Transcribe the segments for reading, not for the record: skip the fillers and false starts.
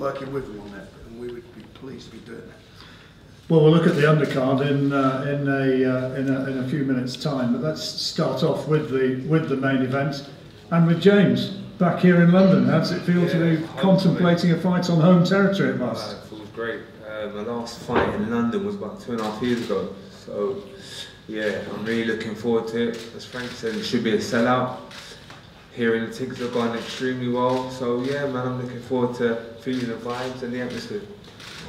working with them on that, and we would be pleased to be doing that. Well, we'll look at the undercard in a few minutes' time, but let's start off with the main event and with James back here in London. How does it feel to be contemplating a fight on home territory at last? It feels great. My last fight in London was about 2.5 years ago, so yeah, I'm really looking forward to it. As Frank said, it should be a sellout. Hearing the tickets have gone extremely well, so yeah, man, I'm looking forward to feeling the vibes and the atmosphere.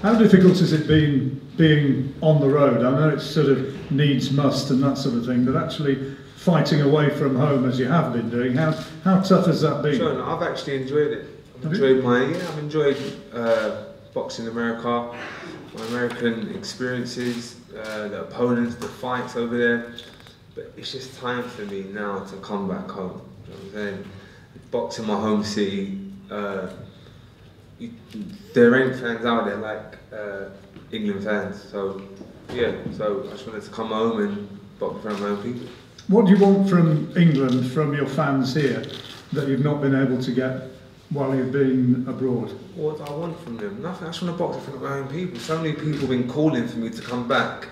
How difficult has it been being on the road? I know it's sort of needs must and that sort of thing, but actually fighting away from home as you have been doing, how tough has that been? Sure, no, I've actually enjoyed it. I've enjoyed boxing America, my American experiences, the opponents, the fights over there. But it's just time for me now to come back home. You know what I'm saying? Boxing my home city. There ain't fans out there like England fans, so yeah, so I just wanted to come home and box around my own people. What do you want from England, from your fans here, that you've not been able to get while you've been abroad? What do I want from them? Nothing. I just want to box in front of my own people. So many people have been calling for me to come back,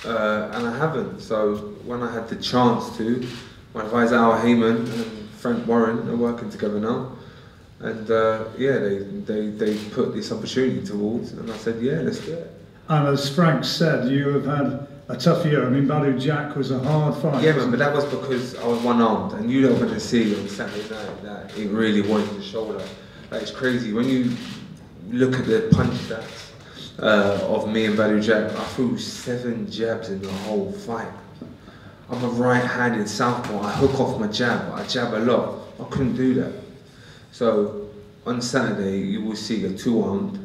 and I haven't. So when I had the chance to, my advisor Al Heyman and Frank Warren are working together now. And yeah, they put this opportunity towards, and I said, yeah, let's do it. And as Frank said, you have had a tough year. I mean, Badou Jack was a hard fight. Yeah, man, but that was because I was one-armed, and you don't want to see on Saturday night that it really was the shoulder. Like, it's crazy. When you look at the punch stats of me and Badou Jack, I threw 7 jabs in the whole fight. I'm a right-handed southpaw. I hook off my jab. I jab a lot. I couldn't do that. So on Saturday you will see a 2-armed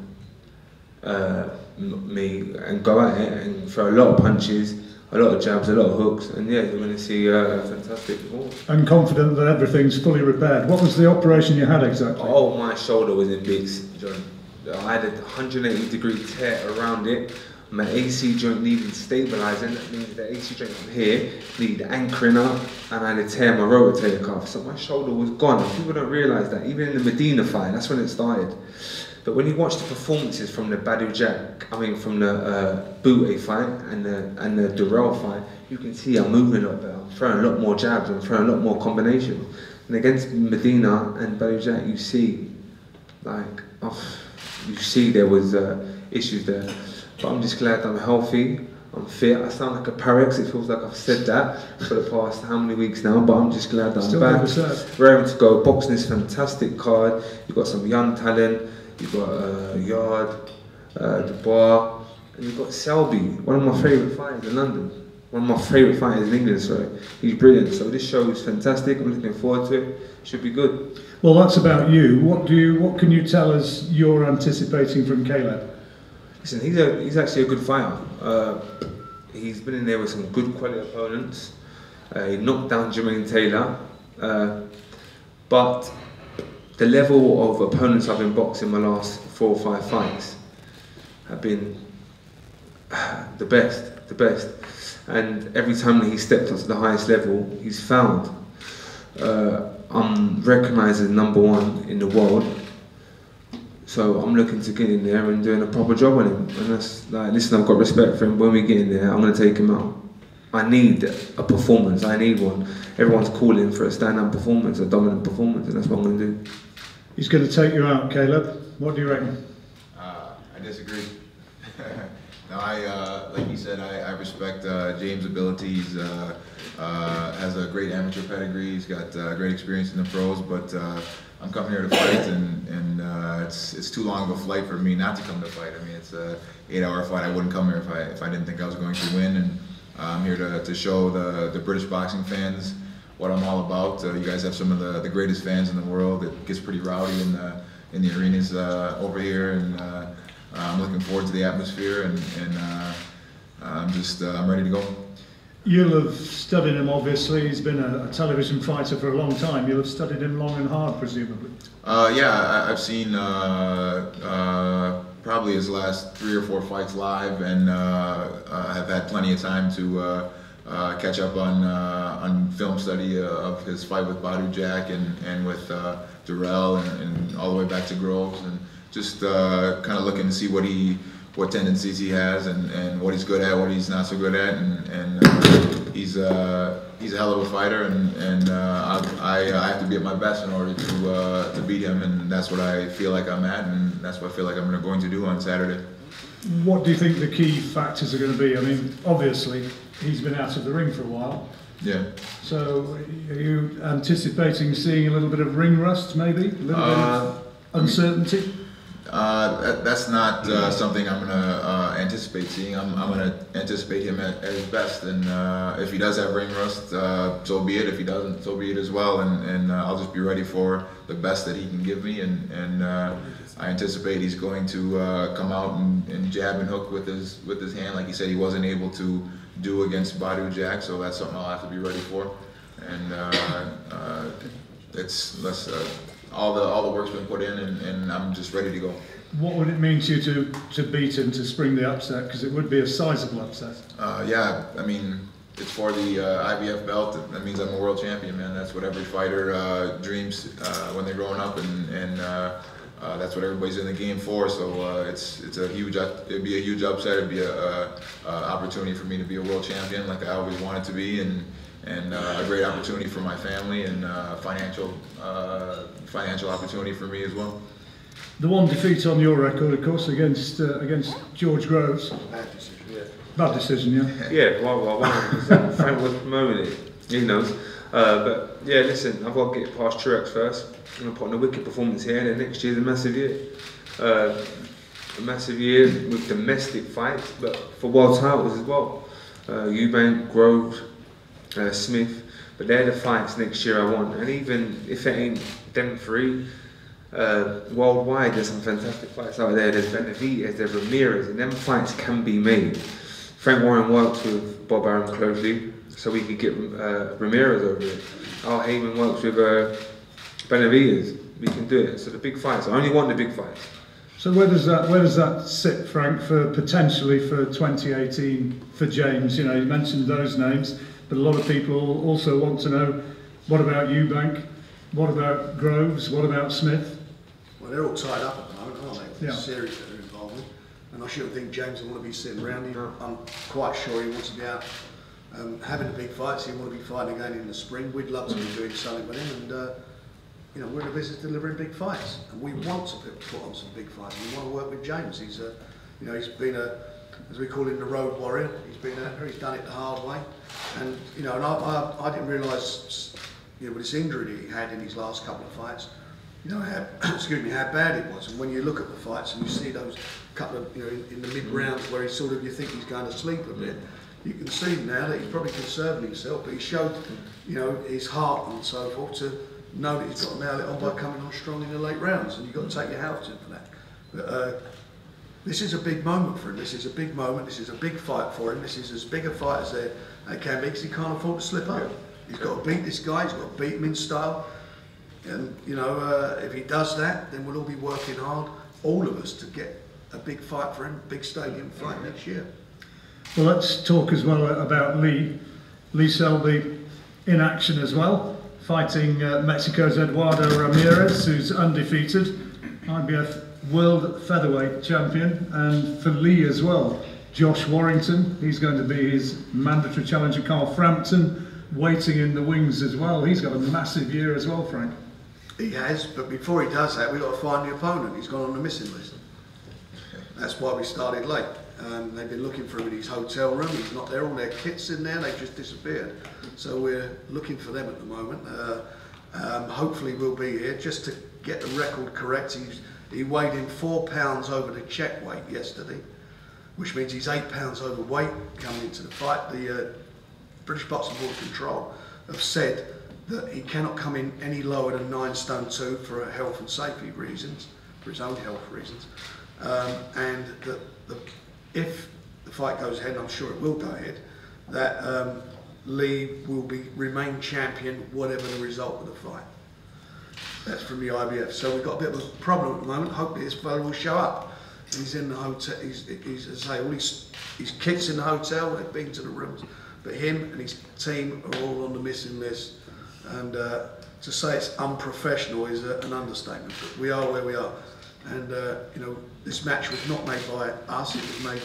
me and go at it and throw a lot of punches, a lot of jabs, a lot of hooks, and yeah, you're going to see a fantastic performance. And confident that everything's fully repaired. What was the operation you had exactly? Oh, my shoulder was in bits, John. I had a 180-degree tear around it. My AC joint needed stabilising. That means the AC joint from here needed anchoring up, and I had to tear my rotator cuff. So my shoulder was gone. And people don't realise that. Even in the Medina fight, that's when it started. But when you watch the performances from the Badou Jack, from the Boutte fight and the Durrell fight, you can see I'm moving a lot better. I'm throwing a lot more jabs. I'm throwing a lot more combinations. And against Medina and Badou Jack, you see, like, there was issues there. But I'm just glad I'm healthy, I'm fit. I sound like a Parex, it feels like I've said that for the past how many weeks now, but I'm just glad that I'm back. Raring to go. Boxing is a fantastic card. You've got some young talent, you've got YARDE, DuBoIS, and you've got SELBY, one of my favourite fighters in London. One of my favourite fighters in England, sorry. He's brilliant, so this show is fantastic. I'm looking forward to it. Should be good. Well, that's about you. What can you tell us you're anticipating from Caleb? Listen, he's actually a good fighter. He's been in there with some good quality opponents. He knocked down Jermaine Taylor. But the level of opponents I've been boxing my last 4 or 5 fights have been the best. And every time that he stepped up to the highest level, he's found. I'm recognised as #1 in the world. So I'm looking to get in there and doing a proper job on him. And that's like, listen, I've got respect for him. When we get in there, I'm going to take him out. I need a performance. I need one. Everyone's calling for a stand-up performance, a dominant performance, and that's what I'm going to do. He's going to take you out, Caleb. What do you reckon? I disagree. No, like you said, I respect James' abilities. Has a great amateur pedigree. He's got great experience in the pros, but I'm coming here to fight, and it's too long of a flight for me not to come to fight. I mean, it's a 8-hour fight. I wouldn't come here if I didn't think I was going to win, and I'm here to show the British boxing fans what I'm all about. You guys have some of the greatest fans in the world. It gets pretty rowdy in the arenas over here, and I'm looking forward to the atmosphere, and I'm ready to go. You'll have studied him, obviously. He's been a television fighter for a long time. You'll have studied him long and hard, presumably. Yeah, I've seen probably his last 3 or 4 fights live, and have had plenty of time to catch up on film study of his fight with Badou Jack and with Durrell and all the way back to Groves. And just kind of looking to see what tendencies he has and what he's good at, what he's not so good at, and he's a hell of a fighter, and I have to be at my best in order to beat him, and that's what I feel like I'm at, and that's what I feel like I'm going to do on Saturday. What do you think the key factors are going to be? I mean, obviously, he's been out of the ring for a while. Yeah. So, are you anticipating seeing a little bit of ring rust, maybe? A little bit of uncertainty? That's not something I'm going to anticipate seeing. I'm going to anticipate him at his best, and if he does have ring rust, so be it. If he doesn't, so be it as well, and I'll just be ready for the best that he can give me, and I anticipate he's going to come out and jab and hook with his hand, like he said he wasn't able to do against Badu Jack, so that's something I'll have to be ready for, and all the work's been put in, and I'm just ready to go. What would it mean to you to beat him, to spring the upset? Because it would be a sizable upset. Yeah, I mean, it's for the IBF belt. That means I'm a world champion, man. That's what every fighter dreams when they're growing up, and that's what everybody's in the game for. So it'd be a huge upset. It'd be a opportunity for me to be a world champion, like I always wanted to be, and a great opportunity for my family, and financial opportunity for me as well. The one defeat on your record, of course, against George Groves. Bad decision. Yeah. Bad decision, yeah. Yeah, well, Frank was promoting it, he knows. But yeah, listen, I've got to get past TRUAX first. I'm going to put on a wicked performance here, and then next year's a massive year. A massive year with domestic fights, but for world titles as well. Eubank, Groves, Smith, but they're the fights next year I want. And even if it ain't them three, worldwide there's some fantastic fights out there. There's Benavidez, there's Ramirez, and them fights can be made. Frank Warren worked with Bob Arum closely so we could get Ramirez over it. Al Heyman works with Benavidez. We can do it. So the big fights, I only want the big fights. So where does that sit, Frank, for potentially for 2018 for James? You know, you mentioned those names, but a lot of people also want to know, what about Eubank? What about Groves? What about Smith? Well, they're all tied up at the moment, aren't they? Yeah. The series that they're involved in. And I shouldn't think James will want to be sitting around. I'm quite sure he wants to be out having the big fights. He wants to be fighting again in the spring. We'd love to be doing something with him, and you know, we're in the business of delivering big fights, and we want to put on some big fights. We want to work with James. He's you know, he's been as we call him, the road warrior. He's been out there. He's done it the hard way, and you know, and I didn't realise, you know, with this injury that he had in his last couple of fights, you know, how, excuse me, how bad it was. And when you look at the fights and you see those couple of, you know, in the mid rounds where he sort of, you think he's going to sleep a bit, you can see now that he's probably conserving himself, but he showed, you know, his heart and so forth to know that he's got to nail it on by coming on strong in the late rounds, and you've got to take your hat to him for that. But this is a big moment for him. This is a big moment. This is a big fight for him. This is as big a fight as there can be, because he can't afford to slip up. He's got to beat this guy. He's got to beat him in style. And you know, if he does that, then we'll all be working hard, all of us, to get a big fight for him, big stadium fight next year. Well, let's talk as well about Lee Selby in action as well, fighting Mexico's Eduardo Ramirez, who's undefeated, IBF World Featherweight Champion, and for Lee as well, Josh Warrington. He's going to be his mandatory challenger. Carl Frampton waiting in the wings as well. He's got a massive year as well, Frank. He has, but before he does that, we've got to find the opponent. He's gone on the missing list. That's why we started late. They've been looking for him in his hotel room. He's not there. All their kit's in there. They've just disappeared. So we're looking for them at the moment. Hopefully we'll be here. Just to get the record correct, he weighed in 4 pounds over the check weight yesterday, which means he's 8 pounds overweight coming into the fight. The British Boxing Board Control have said that he cannot come in any lower than 9 stone 2 for health and safety reasons, for his own health reasons, and that if the fight goes ahead, and I'm sure it will go ahead, that Lee will remain champion whatever the result of the fight. That's from the IBF. So we've got a bit of a problem at the moment. Hopefully this fellow will show up. He's in the hotel. He's as I say, all his kit's in the hotel. They've been to the rooms, but him and his team are all on the missing list. And to say it's unprofessional is an understatement. But we are where we are. And you know, this match was not made by us; it was made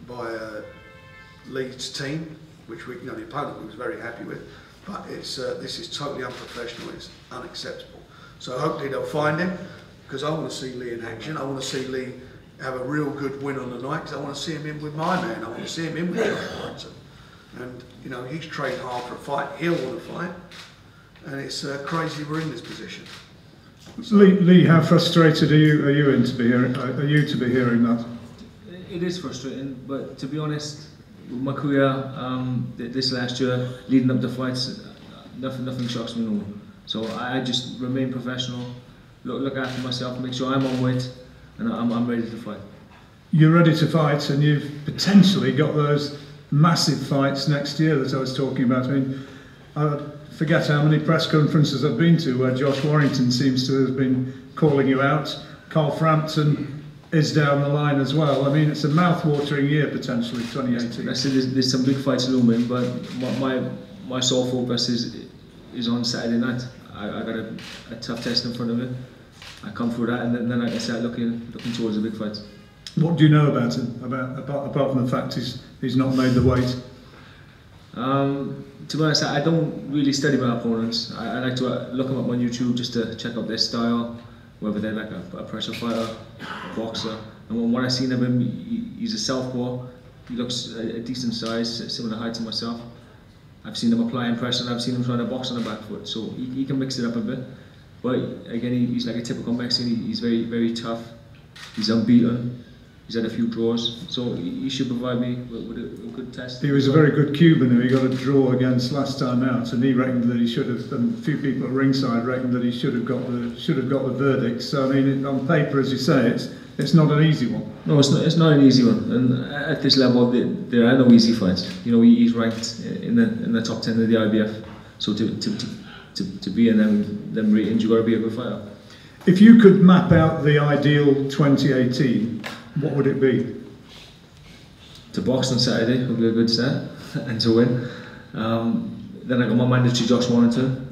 by Lee's team, which we, you know, the opponent we was very happy with. But it's this is totally unprofessional. It's unacceptable. So hopefully they'll find him, because I want to see Lee in action. I want to see Lee have a real good win on the night, because I want to see him in with my man. I want to see him in with Josh Warrington. And you know, he's trained hard for a fight. He'll want to fight, and it's crazy we're in this position. So, Lee, how frustrated are you to be hearing that? It is frustrating, but to be honest, with my career this last year, leading up to fights, nothing shocks me no more. So I just remain professional, look after myself, make sure I'm on weight, and I'm ready to fight. You're ready to fight, and you've potentially got those massive fights next year that I was talking about. I mean, I forget how many press conferences I've been to where Josh Warrington seems to have been calling you out. Carl Frampton is down the line as well. I mean, it's a mouth-watering year potentially, 2018. I said there's some big fights looming, but my sole focus is on Saturday night. I got a tough test in front of me. I come through that, and then I can start looking towards the big fights. What do you know about him? Apart from the fact he's not made the weight. To be honest, I don't really study my opponents. I like to look them up on YouTube just to check out their style, whether they're like a pressure fighter, a boxer. And when I've seen of him, he's a southpaw. He looks a decent size, similar height to myself. I've seen him applying pressure, and I've seen him trying to box on the back foot, so he can mix it up a bit. But again, he's like a typical Mexican. He's very, very tough. He's unbeaten. He's had a few draws, so he should provide me with a good test. He was a very good Cuban who he got a draw against last time out, and he reckoned that he should have. And a few people at ringside reckoned that he should have got the verdict. So I mean, on paper, as you say, it's not an easy one. No, it's not an easy one. And at this level, there are no easy fights. You know, he's ranked in the top 10 of the IBF. So to be in them ratings, you got to be a good fighter. If you could map out the ideal 2018, what would it be? To box on Saturday would be a good start, and to win. Then I got my mandatory Josh Warrington.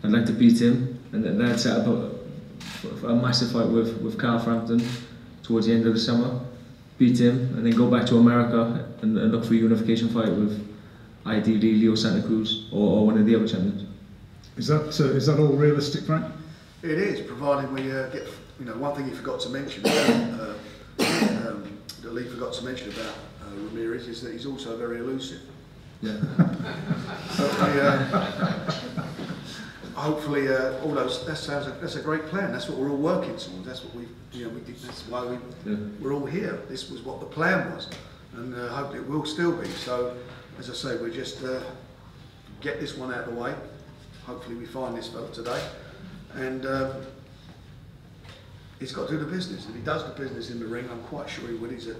I'd like to beat him, and then I'd set up a massive fight with Carl Frampton towards the end of the summer. Beat him, and then go back to America and look for a unification fight with ideally Leo Santa Cruz or one of the other champions. Is that all realistic, Frank? it is, providing we get. You know, one thing you forgot to mention. That Lee forgot to mention about Ramirez is that he's also very elusive. Yeah. Hopefully, all those. That's a great plan. That's what we're all working towards. That's what we think. That's why we're all here. This was what the plan was, and hopefully it will still be. So, as I say, we just get this one out of the way. Hopefully, we find this fella today, and. He's got to do the business. If he does the business in the ring, I'm quite sure he would. He's an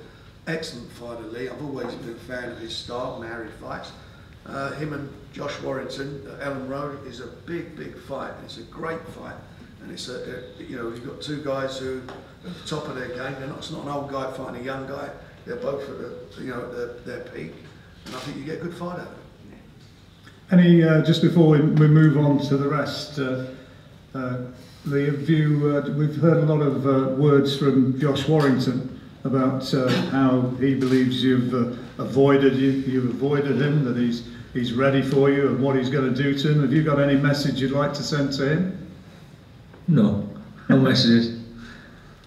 excellent fighter, Lee. I've always been a fan of his style and how he fights. Him and Josh Warrington at Ellen Road is a big, big fight. It's a great fight, and it's you've got two guys who are at the top of their game. It's not an old guy fighting a young guy. They're both at their peak, and I think you get a good fight out of it. Any just before we move on to the rest. Lee, we've heard a lot of words from Josh Warrington about how he believes you've avoided him, that he's ready for you and what he's going to do to him. Have you got any message you'd like to send to him? No messages.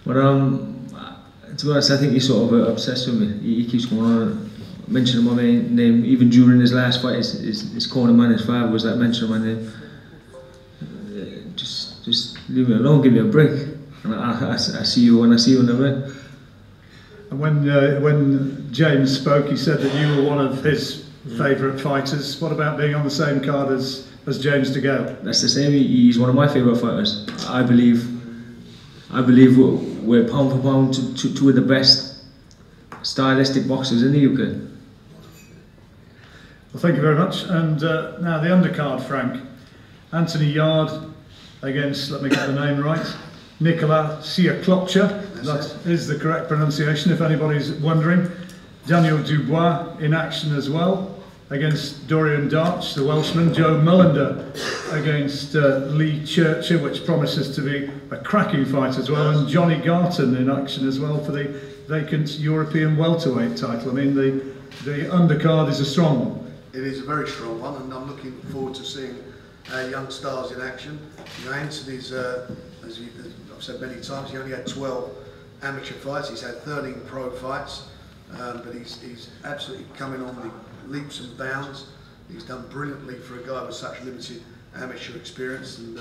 But to be honest, I think he's sort of obsessed with me. He keeps going on mentioning my name. Even during his last fight, his corner man, his father, was like mentioning my name. Just leave me alone, give me a break. And I see you when I see you in the ring. And when James spoke, he said that you were one of his favourite fighters. What about being on the same card as James DeGALE? That's the same. He's one of my favourite fighters. I believe we're pound for pound two of the best stylistic boxers in the UK. Well, thank you very much. And now the undercard, Frank. Anthony Yarde against, let me get the name right, Nicolas Siaklopcha. That is the correct pronunciation if anybody's wondering. Daniel Dubois in action as well. against Dorian Darch, the Welshman, Joe Mullender against Lee Churcher, which promises to be a cracking fight as well, and Johnny Garton in action as well for the vacant European welterweight title. I mean, the undercard is a strong one. It is a very strong one, and I'm looking forward to seeing young stars in action. You know, Anthony's, as I've said many times, he only had 12 amateur fights. He's had 13 pro fights, but he's absolutely coming on the leaps and bounds. He's done brilliantly for a guy with such limited amateur experience, and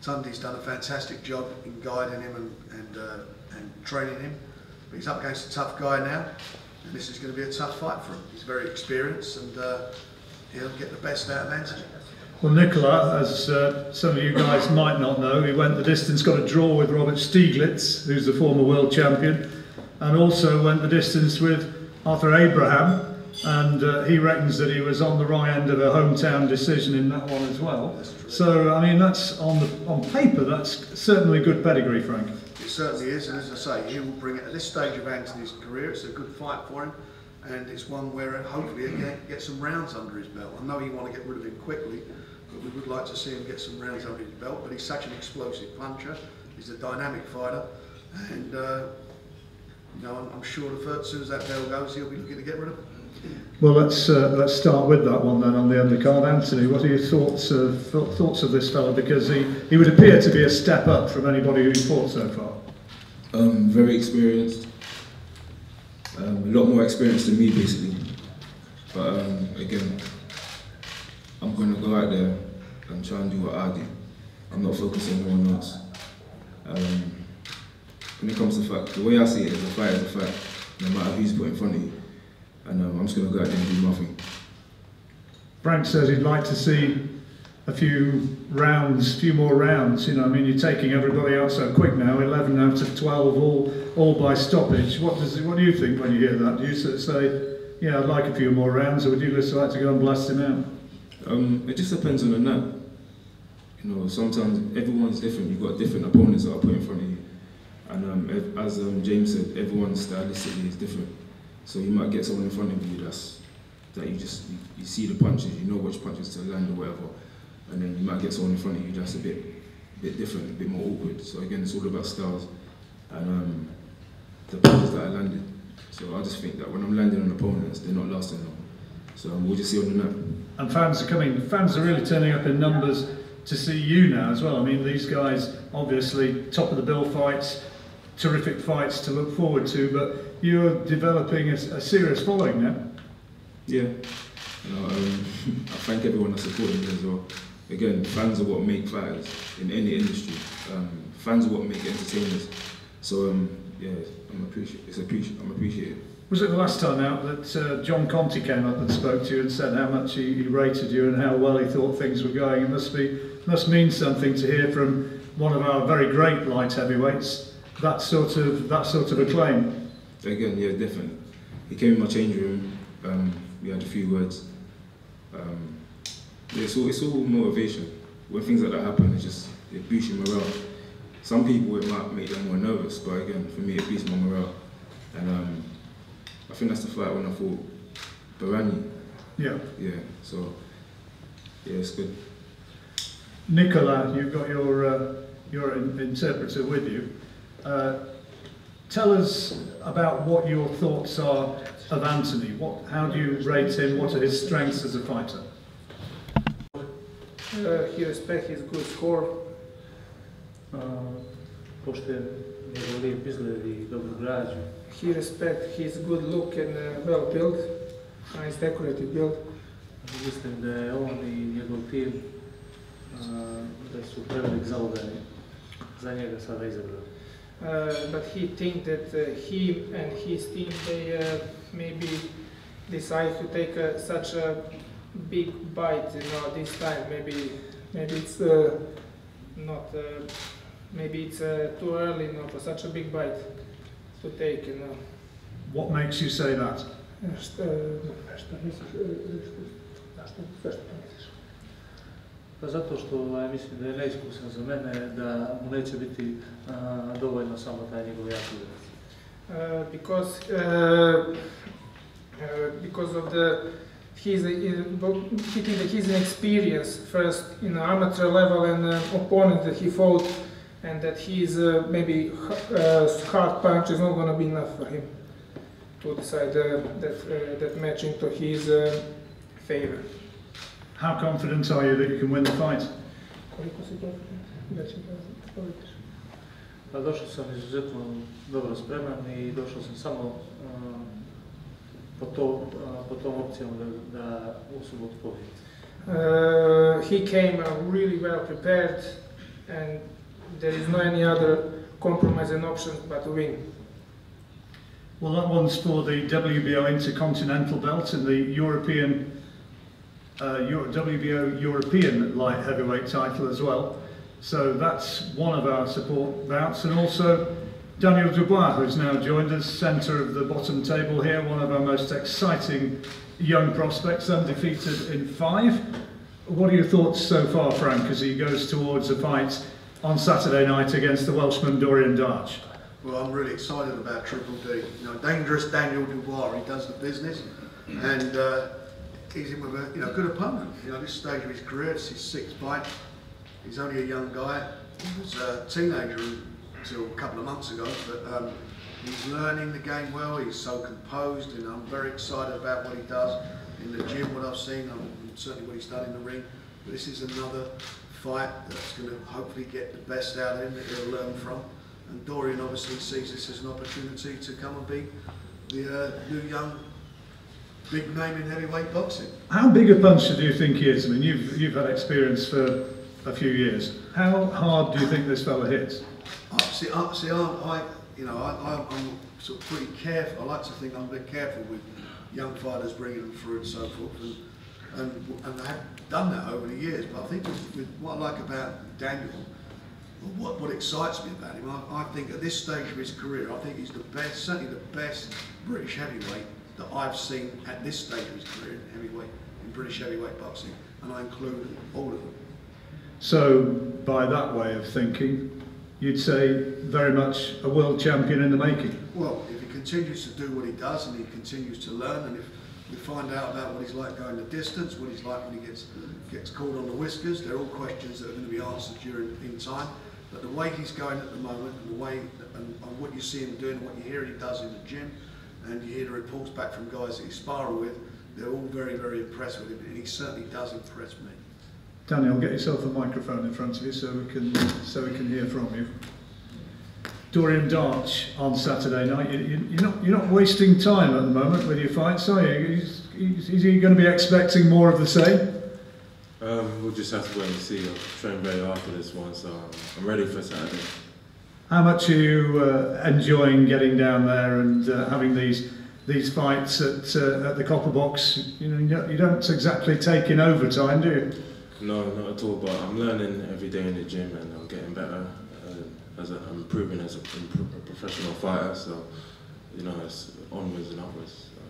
Tunde's done a fantastic job in guiding him and training him. But he's up against a tough guy now, and this is going to be a tough fight for him. He's very experienced, and he'll get the best out of Anthony. Well, Nicola, as some of you guys might not know, he went the distance, got a draw with Robert Stieglitz, who's the former world champion, and also went the distance with Arthur Abraham, and he reckons that he was on the wrong end of a hometown decision in that one as well. So, I mean, that's on paper, that's certainly good pedigree, Frank. It certainly is, and as I say, he will bring it at this stage of Anthony's career. It's a good fight for him, and it's one where hopefully he can get some rounds under his belt. I know you want to get rid of him quickly, but we would like to see him get some rounds under his belt. But he's such an explosive puncher, he's a dynamic fighter, and you know, I'm sure as soon as that bell goes, he'll be looking to get rid of him. Well, let's start with that one then on the undercard. Anthony, what are your thoughts of this fellow? Because he would appear to be a step up from anybody who's fought so far. Very experienced, a lot more experience than me basically. But again, I'm going to go out there and try and do what I do. I'm not focusing on anyone else. When it comes to fight, the way I see it is a fight, no matter who's put in front of you. And I'm just going to go out there and do nothing. Frank says he'd like to see a few more rounds. You know, I mean, you're taking everybody out so quick now. 11 out of 12, all by stoppage. What do you think when you hear that? Do you sort of say, yeah, I'd like a few more rounds, or would you just like to go and blast him out? It just depends on the night. You know, sometimes everyone's different. You've got different opponents that are put in front of you, and as James said, everyone stylistically is different. So you might get someone in front of you that you see the punches, you know which punches to land or whatever, and then you might get someone in front of you that's a bit different, a bit more awkward. So again, it's all about styles and the punches that I landed. So I just think that when I'm landing on opponents, they're not lasting long. So we'll just see on the night. And fans are really turning up in numbers to see you now as well. I mean, these guys, obviously, top of the bill fights, terrific fights to look forward to, but you're developing a serious following now. Yeah, you know, I thank everyone that's supporting me as well. Again, fans are what make fighters in any industry. Fans are what make entertainers. So yeah, I'm appreciative. Was it the last time out that John Conti came up and spoke to you and said how much he rated you and how well he thought things were going? It must mean something to hear from one of our very great light heavyweights that sort of acclaim. Again, yeah, definitely. He came in my change room. We had a few words. Yeah, so it's all motivation. When things like that happen, it boosts your morale. Some people it might make them more nervous, but again, for me, it boosts my morale. And I think that's the fight when I fought Barani. Yeah. Yeah. So yeah, it's good. Nicola, you've got your interpreter with you. Tell us about what your thoughts are of Anthony. How do you rate him? What are his strengths as a fighter? He respects his good score. He respects his good look and well build, nice decorated build. Mislim da je on i njegov tim da su prevelik zaudani za njega sada izabrali. But he thinks that he and his team they maybe decide to take such a big bite, you know, this time. Maybe it's not. Maybe it's too early, you know, for such a big bite to take, you know. What makes you say that? Pa zato što mislim da je neiskusan za mene, da mu neće biti dovoljno samo taj njegov jak udarac. Because of the he thinks that he's an experienced first in amateur level and opponent that he fought, and that he's maybe hard punch is not going to be enough for him to decide that match into his favor. How confident are you that you can win the fight? Pa došao sam izuzetno dobro spreman i došao sam samo po tom opcijom da u subotu pobjedim. He came really well prepared, and there is no any other compromise and option but to win. Well, that one's for the WBO Intercontinental belt and the European WBO European light heavyweight title as well. So that's one of our support bouts, and also Daniel Dubois, who's now joined us, centre of the bottom table here, one of our most exciting young prospects, undefeated in 5. What are your thoughts so far, Frank, as he goes towards a fight on Saturday night against the Welshman Dorian Darch? Well, I'm really excited about Triple D. You know, dangerous Daniel Dubois. He does the business, and he's in with a good opponent. You know, this stage of his career, it's his 6th fight. He's only a young guy. He was a teenager until a couple of months ago, but he's learning the game well. He's so composed, and I'm very excited about what he does in the gym, what I've seen, and certainly what he's done in the ring. But this is another fight that's going to hopefully get the best out of him that he'll learn from. And Dorian obviously sees this as an opportunity to come and be the new young big name in heavyweight boxing. How big a puncher do you think he is? I mean, you've had experience for a few years. How hard do you think this fella hits? I'm sort of pretty careful. I like to think I'm a bit careful with young fighters bringing them through and so forth, and I have done that over the years. But I think with what I like about Daniel, what excites me about him, I think at this stage of his career, I think he's the best, certainly the best British heavyweight that I've seen at this stage of his career in British heavyweight boxing, and I include all of them. So, by that way of thinking, you'd say very much a world champion in the making? Well, if he continues to do what he does and he continues to learn, and if we find out about what he's like going the distance, what he's like when he gets called on the whiskers, they're all questions that are going to be answered in time. But the way he's going at the moment, and the way and what you see him doing, what you hear he does in the gym, and you hear the reports back from guys that he sparring with, they're all very, very impressed with him, and he certainly does impress me. Daniel, get yourself a microphone in front of you so we can hear from you. Dorian Darch on Saturday night. You're not wasting time at the moment with your fights, are you? Is he going to be expecting more of the same? We'll just have to wait and see. I've trained very hard for this one, so I'm ready for Saturday. How much are you enjoying getting down there and having these fights at the Copper Box? You don't exactly take in overtime, do you? No, not at all. But I'm learning every day in the gym, and I'm getting better. I'm improving as a professional fighter. So, it's onwards and upwards. So.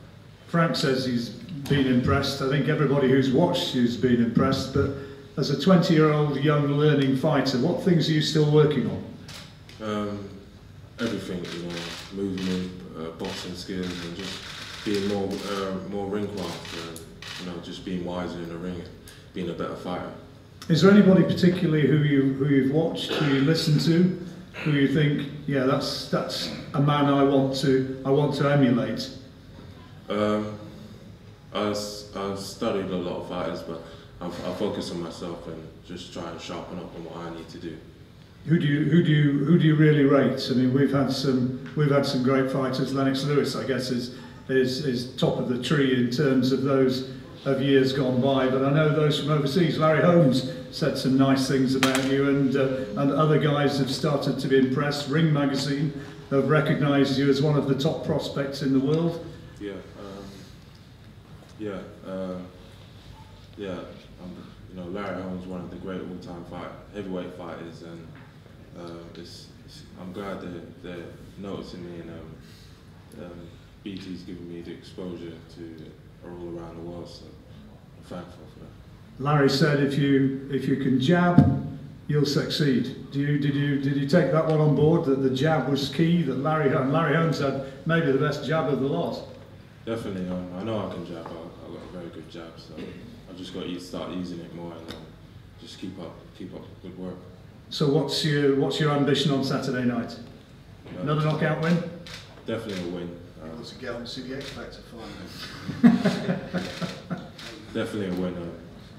Frank says he's been impressed. I think everybody who's watched you's been impressed. But as a 20-year-old young learning fighter, what things are you still working on? Everything, movement, boxing skills, and just being more ring craft. Just being wiser in the ring, being a better fighter. Is there anybody particularly who you've watched, who you listen to, who you think, yeah, that's a man I want to emulate? I've studied a lot of fighters, but I focus on myself and just try and sharpen up on what I need to do. Who do you really rate? I mean, we've had some great fighters. Lennox Lewis, I guess, is top of the tree in terms of those of years gone by. But I know those from overseas. Larry Holmes said some nice things about you, and other guys have started to be impressed. Ring Magazine have recognised you as one of the top prospects in the world. Larry Holmes, one of the great all-time heavyweight fighters, and I'm glad they're noticing me, and BT's giving me the exposure to all around the world, so I'm thankful for that. Larry said if you can jab, you'll succeed. Did you take that one on board, that the jab was key, that Larry Holmes had maybe the best jab of the lot? Definitely, I know I can jab. I've got a very good jab. So I've just got to start using it more and just keep up good work. So what's your ambition on Saturday night? Another knockout win? Definitely a win. He wants to get on to the X Factor finally. Definitely a win.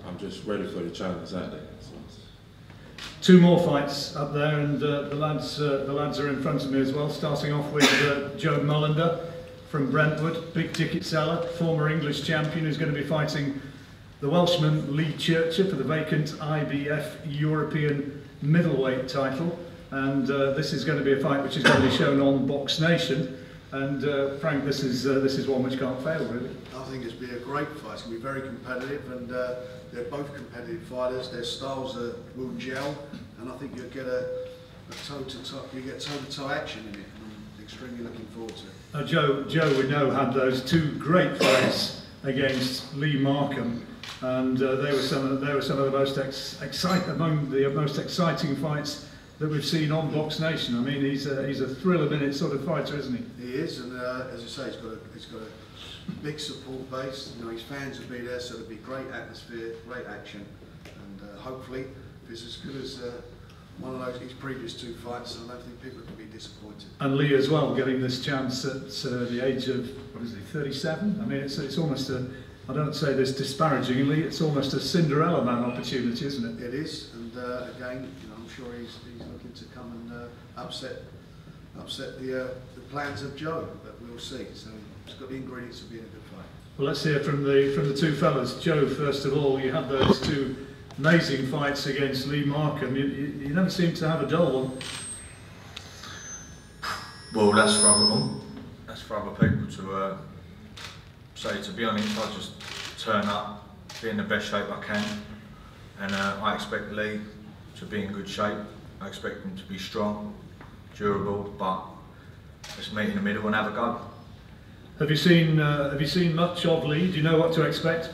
I'm just ready for the challenge Saturday. So. 2 more fights up there, and the lads are in front of me as well. Starting off with Joe Mullender from Brentwood, big ticket seller, former English champion, who's going to be fighting the Welshman Lee Churcher for the vacant IBF European middleweight title. And this is going to be a fight which is going to be shown on BoxNation. And Frank, this is one which can't fail, really. I think it's been a great fight. It's going to be very competitive, and they're both competitive fighters. Their styles will gel, and I think you'll get a toe-to-toe action in it. And I'm extremely looking forward to it. Joe, we know, had those 2 great fights against Lee Markham, and they were some of the most exciting fights that we've seen on BoxNation. I mean, he's a thrill-a-minute sort of fighter, isn't he? He is, and as I say, he's got a big support base. You know, his fans will be there, so there'll be great atmosphere, great action, and hopefully, if it's as good as one of his previous 2 fights, I don't think people can be disappointed. And Lee as well, getting this chance at the age of, what is he, 37? I mean, it's almost a, I don't say this disparagingly, it's almost a Cinderella man opportunity, isn't it? It is, and again, you know, I'm sure he's looking to come and upset the plans of Joe, but we'll see. So it's got the ingredients of being a good fight. Well, let's hear from the 2 fellas. Joe, first of all, you had those 2 amazing fights against Lee Markham. You never seem to have a dull one. Well, that's for other people. That's for other people to say. To be honest, I just turn up, be in the best shape I can, and I expect Lee to be in good shape. I expect him to be strong, durable, but let's meet in the middle and have a go. Have you seen much of Lee? Do you know what to expect?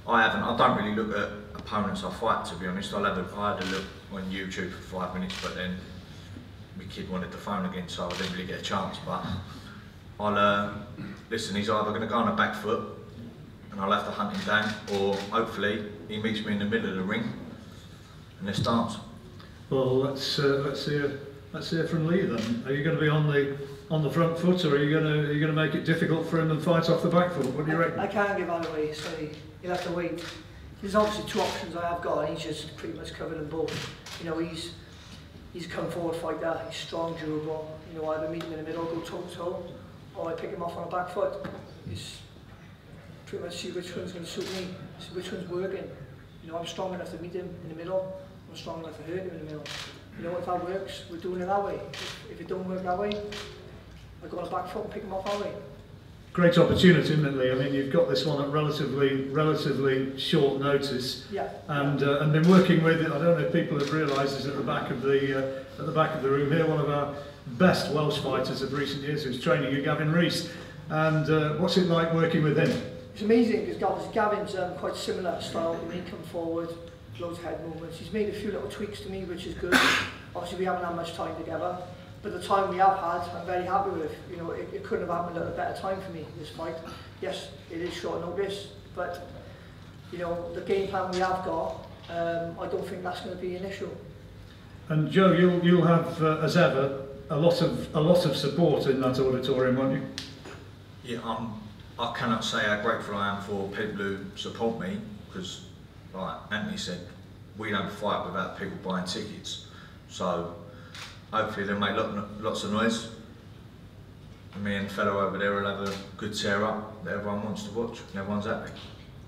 I haven't. I don't really look at opponents I fight, to be honest. I had a look on YouTube for 5 minutes, but then my kid wanted the phone again, so I didn't really get a chance. But I'll listen. He's either going to go on a back foot, and I'll have to hunt him down, or hopefully he meets me in the middle of the ring, and let's dance. Well, let's hear from Lee then. Are you going to be on the front foot, or are you going to make it difficult for him and fight off the back foot? What do you reckon? I can't give that away, so you'll have to wait. There's obviously 2 options I have got, and he's just pretty much covered them both. You know, he's a come forward fighter. He's strong, durable. You know, either meet him in the middle, go toe to toe, or I pick him off on a back foot. He's pretty much see which one's going to suit me, see which one's working. You know, I'm strong enough to meet him in the middle. I'm strong enough to hurt him in the middle. You know, if that works, we're doing it that way. If it don't work that way, I go on a back foot and pick him off that way. Great opportunity, isn't it, Lee? I mean, you've got this one at relatively short notice, yeah. And been working with it. I don't know if people have realised, is at the back of the room here, one of our best Welsh fighters of recent years, who's training you, Gavin Rees. And what's it like working with him? It's amazing because Gavin's quite similar style to me. Come forward, loads of head movements. He's made a few little tweaks to me, which is good. Obviously, we haven't had much time together. But the time we have had, I'm very happy with. You know, it couldn't have happened at a better time for me, this fight. Yes, it is short notice, but you know, the game plan we have got, I don't think that's going to be an issue. And Joe, you'll have, as ever, a lot of support in that auditorium, won't you? Yeah, I cannot say how grateful I am for people who support me, because, like Anthony said, we don't fight without people buying tickets. So hopefully they'll make lots of noise. And me and the fellow over there will have a good tear up that everyone wants to watch and everyone's happy.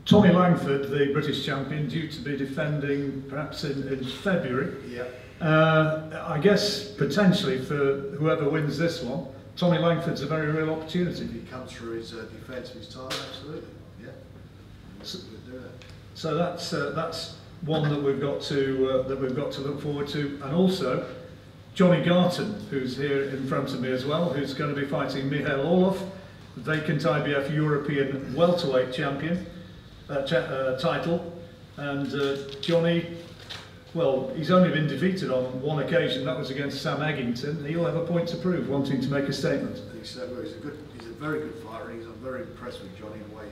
Tommy Langford, the British champion, due to be defending perhaps in February. Yeah. I guess potentially for whoever wins this one, Tommy Langford's a very real opportunity. If he comes through his defence of his title, absolutely. Yeah. So that's one that we've got to look forward to, and also Johnny Garton, who's here in front of me as well, who's going to be fighting Michael Orlov, vacant IBF European welterweight champion title. And Johnny, well, he's only been defeated on one occasion. That was against Sam Eggington. He'll have a point to prove, wanting to make a statement. He's a very good fighter. I'm very impressed with Johnny, the way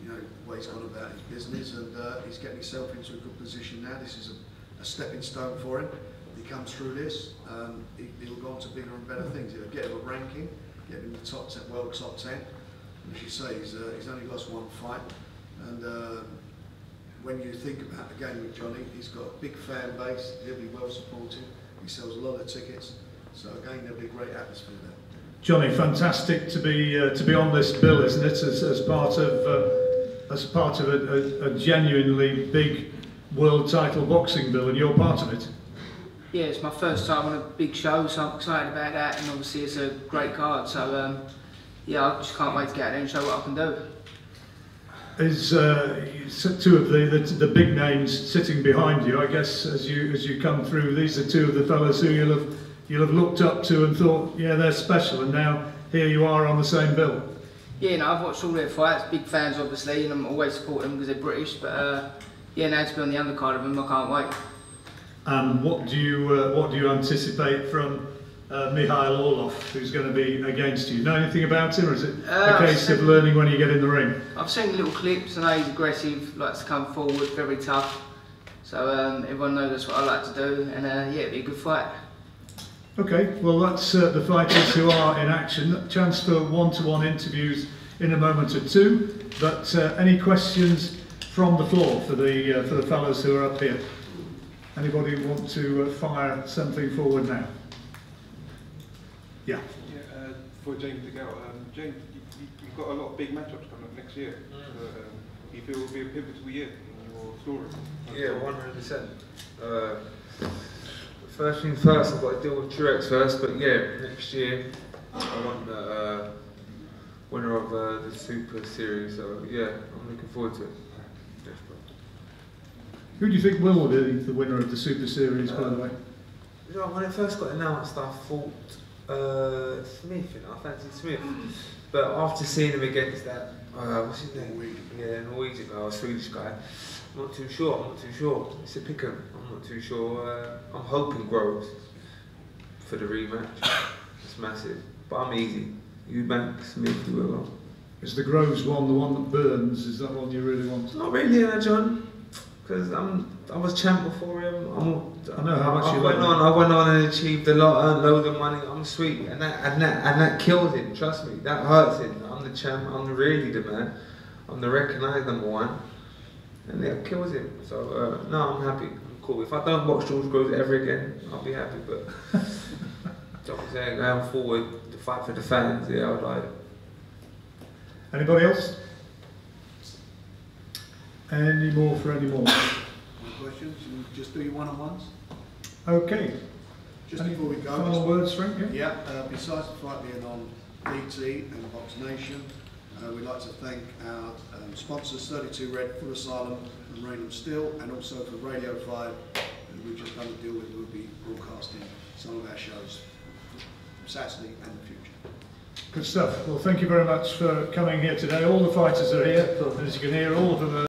you know, the way he's gone about his business, and he's getting himself into a good position now. This is a stepping stone for him. He comes through this, he'll go on to bigger and better things. He'll get him a ranking, get him in the top 10, world top 10. And as you say, he's only lost one fight, and when you think about the game with Johnny, he's got a big fan base. He'll be well supported. He sells a lot of tickets, so again, there'll be a great atmosphere there. Johnny, fantastic to be on this bill, isn't it? As part of a genuinely big world title boxing bill, and you're part of it. Yeah, it's my first time on a big show, so I'm excited about that, and obviously it's a great card. So yeah, I just can't wait to get out there and show what I can do. Is two of the big names sitting behind you? I guess as you come through, these are two of the fellas who you'll have looked up to and thought, yeah, they're special, and now here you are on the same bill. Yeah, no, I've watched all their fights, big fans obviously, and I'm always supporting them because they're British, but yeah, now to be on the undercard of them, I can't wait. And what do you anticipate from Mihail Orlov, who's going to be against you? Know anything about him, or is it a case of learning when you get in the ring? I've seen little clips. I know he's aggressive, likes to come forward, very tough. So everyone knows that's what I like to do, and yeah, it'll be a good fight. Okay, well that's the fighters who are in action. Chance for one-to-one interviews in a moment or two. But any questions from the floor for the fellows who are up here? Anybody want to fire something forward now? Yeah. Yeah, for James DeGALE. James, you've got a lot of big matchups coming up next year. You feel it will be a pivotal year in your story? Yeah, 100%. First thing first, I've got to deal with TRUAX first, but yeah, next year I want the winner of the Super Series, so yeah, I'm looking forward to it. Who do you think will be the winner of the Super Series, by the way? You know, when it first got announced, I thought Smith, you know, I fancied Smith. But after seeing him against that, what's his name? Yeah, Norwegian guy, or Swedish guy, I'm not too sure, It's a pick 'em, I'm not too sure. I'm hoping Groves for the rematch. It's massive, but I'm easy. Eubank, Smith, whoever. Is the Groves one the one that burns? Is that one you really want? Not really, John. Because I was champ before him. I know how much you went on. I went on and achieved a lot, earned loads of money. I'm sweet, and that killed him. Trust me, that hurts him. I'm the champ. I'm really the man. I'm the recognised #1, and that kills him. So no, I'm happy. I'm cool. If I don't box George Groves ever again, I'll be happy. But so I'm saying, going forward, the fight for the fans. Yeah, I would like it. Anybody else? Any more for any more? Any questions? You just do your one-on-ones. Okay. Just before we go, final words, Frank? Yeah. Besides the fight being on BT and BoxNation, we'd like to thank our sponsors, 32 Red, Full Asylum, and Raynham Steel, and also for Radio 5, who we've just done a deal with. We'll be broadcasting some of our shows Saturday and the future. Good stuff. Well, thank you very much for coming here today. All the fighters are here, and as you can hear, all of them are